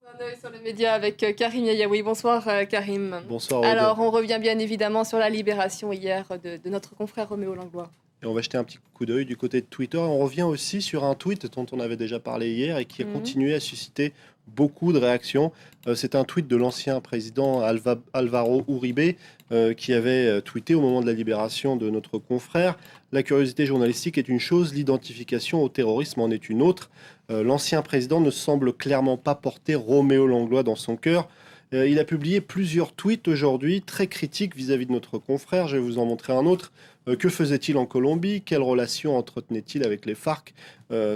Un œil sur les médias avec Karim Yayaoui. Bonsoir Karim. Bonsoir Aude. Alors on revient bien évidemment sur la libération hier de notre confrère Roméo Langlois. Et on va jeter un petit coup d'œil du côté de Twitter. On revient aussi sur un tweet dont on avait déjà parlé hier et qui a continué à susciter beaucoup de réactions. C'est un tweet de l'ancien président Alvaro Uribe qui avait tweeté au moment de la libération de notre confrère. La curiosité journalistique est une chose, l'identification au terrorisme en est une autre. L'ancien président ne semble clairement pas porter Roméo Langlois dans son cœur. Il a publié plusieurs tweets aujourd'hui très critiques vis-à-vis de notre confrère. Je vais vous en montrer un autre. Que faisait-il en Colombie? Quelle relation entretenait-il avec les FARC?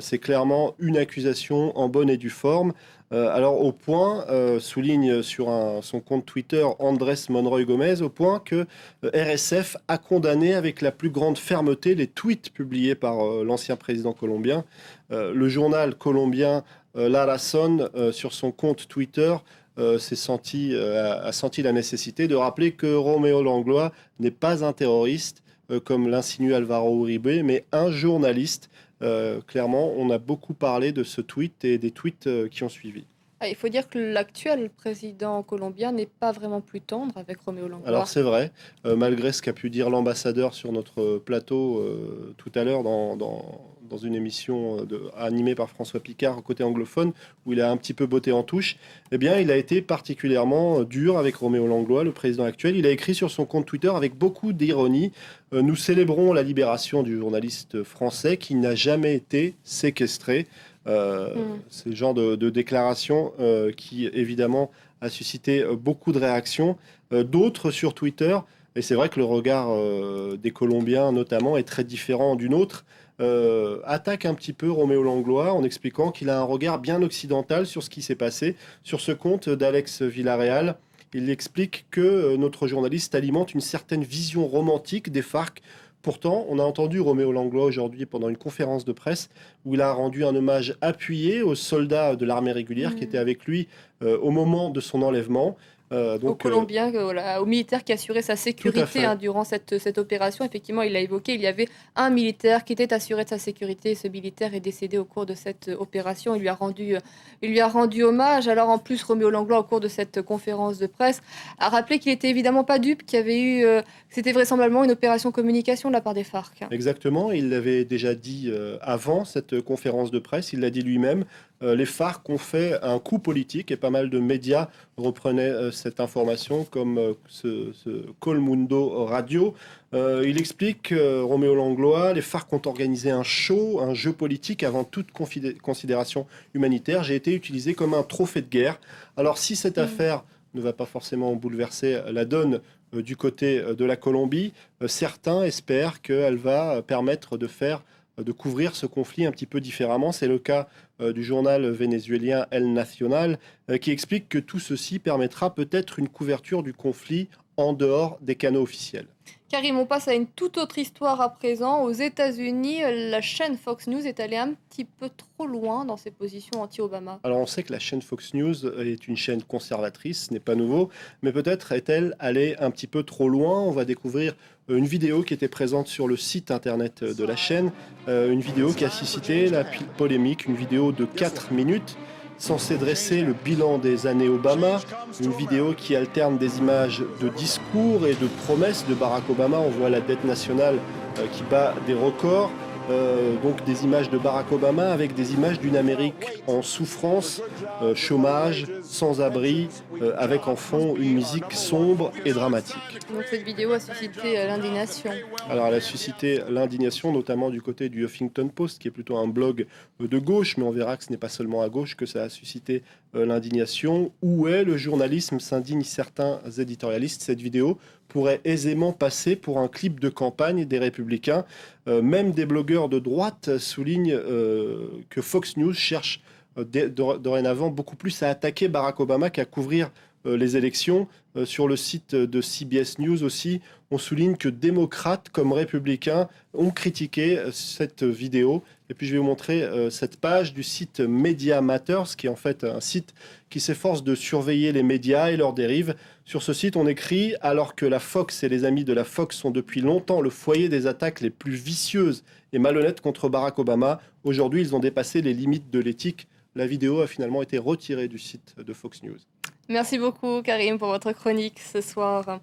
C'est clairement une accusation en bonne et due forme. Alors au point, souligne sur son compte Twitter Andrés Monroy Gomez, au point que RSF a condamné avec la plus grande fermeté les tweets publiés par l'ancien président colombien. Le journal colombien La Razón, sur son compte Twitter, a senti la nécessité de rappeler que Roméo Langlois n'est pas un terroriste, comme l'insinue Alvaro Uribe, mais un journaliste. Clairement, on a beaucoup parlé de ce tweet et des tweets qui ont suivi. Il faut dire que l'actuel président colombien n'est pas vraiment plus tendre avec Roméo Langlois. Alors c'est vrai, malgré ce qu'a pu dire l'ambassadeur sur notre plateau tout à l'heure dans une émission animée par François Picard côté anglophone, où il a un petit peu botté en touche, eh bien il a été particulièrement dur avec Roméo Langlois, le président actuel. Il a écrit sur son compte Twitter avec beaucoup d'ironie: nous célébrons la libération du journaliste français qui n'a jamais été séquestré. C'est le genre de déclaration qui évidemment a suscité beaucoup de réactions. D'autres sur Twitter, et c'est vrai que le regard des Colombiens notamment est très différent du nôtre, attaque un petit peu Roméo Langlois en expliquant qu'il a un regard bien occidental sur ce qui s'est passé. Sur ce compte d'Alex Villarreal, il explique que notre journaliste alimente une certaine vision romantique des FARC. Pourtant, on a entendu Roméo Langlois aujourd'hui pendant une conférence de presse où il a rendu un hommage appuyé aux soldats de l'armée régulière qui étaient avec lui au moment de son enlèvement. Aux Colombiens, aux militaires qui assuraient sa sécurité durant cette opération. Effectivement, il l'a évoqué, il y avait un militaire qui était assuré de sa sécurité. Ce militaire est décédé au cours de cette opération. Il lui a rendu hommage. Alors en plus, Roméo Langlois, au cours de cette conférence de presse, a rappelé qu'il n'était évidemment pas dupe, qu'il y avait eu, c'était vraisemblablement une opération communication de la part des FARC. Exactement, il l'avait déjà dit avant cette conférence de presse, il l'a dit lui-même. Les FARC ont fait un coup politique et pas mal de médias reprenaient cette information, comme ce Colmundo Radio. Il explique, Roméo Langlois, les FARC ont organisé un show, un jeu politique avant toute considération humanitaire. J'ai été utilisé comme un trophée de guerre. Alors si cette affaire ne va pas forcément bouleverser la donne du côté de la Colombie, certains espèrent qu'elle va permettre de couvrir ce conflit un petit peu différemment. C'est le cas du journal vénézuélien El Nacional qui explique que tout ceci permettra peut-être une couverture du conflit en dehors des canaux officiels. Karim, on passe à une toute autre histoire à présent. Aux États-Unis, la chaîne Fox News est allée un petit peu trop loin dans ses positions anti-Obama. Alors on sait que la chaîne Fox News est une chaîne conservatrice, ce n'est pas nouveau, mais peut-être est-elle allée un petit peu trop loin. On va découvrir une vidéo qui était présente sur le site internet de la chaîne, une vidéo qui a suscité la polémique, une vidéo de 4 minutes censée dresser le bilan des années Obama, une vidéo qui alterne des images de discours et de promesses de Barack Obama. On voit la dette nationale qui bat des records, donc des images de Barack Obama avec des images d'une Amérique en souffrance, chômage, sans-abri, avec en fond une musique sombre et dramatique. Donc cette vidéo a suscité l'indignation. Alors elle a suscité l'indignation, notamment du côté du Huffington Post, qui est plutôt un blog de gauche, mais on verra que ce n'est pas seulement à gauche que ça a suscité l'indignation. Où est le journalisme, s'indignent certains éditorialistes. Cette vidéo pourrait aisément passer pour un clip de campagne des Républicains. Même des blogueurs de droite soulignent que Fox News cherche dorénavant beaucoup plus à attaquer Barack Obama qu'à couvrir les élections. Sur le site de CBS News aussi, on souligne que démocrates comme républicains ont critiqué cette vidéo. Et puis je vais vous montrer cette page du site Media Matters, qui est en fait un site qui s'efforce de surveiller les médias et leurs dérives. Sur ce site, on écrit: alors que la Fox et les amis de la Fox sont depuis longtemps le foyer des attaques les plus vicieuses et malhonnêtes contre Barack Obama, aujourd'hui ils ont dépassé les limites de l'éthique. la vidéo a finalement été retirée du site de Fox News. Merci beaucoup Karim pour votre chronique ce soir.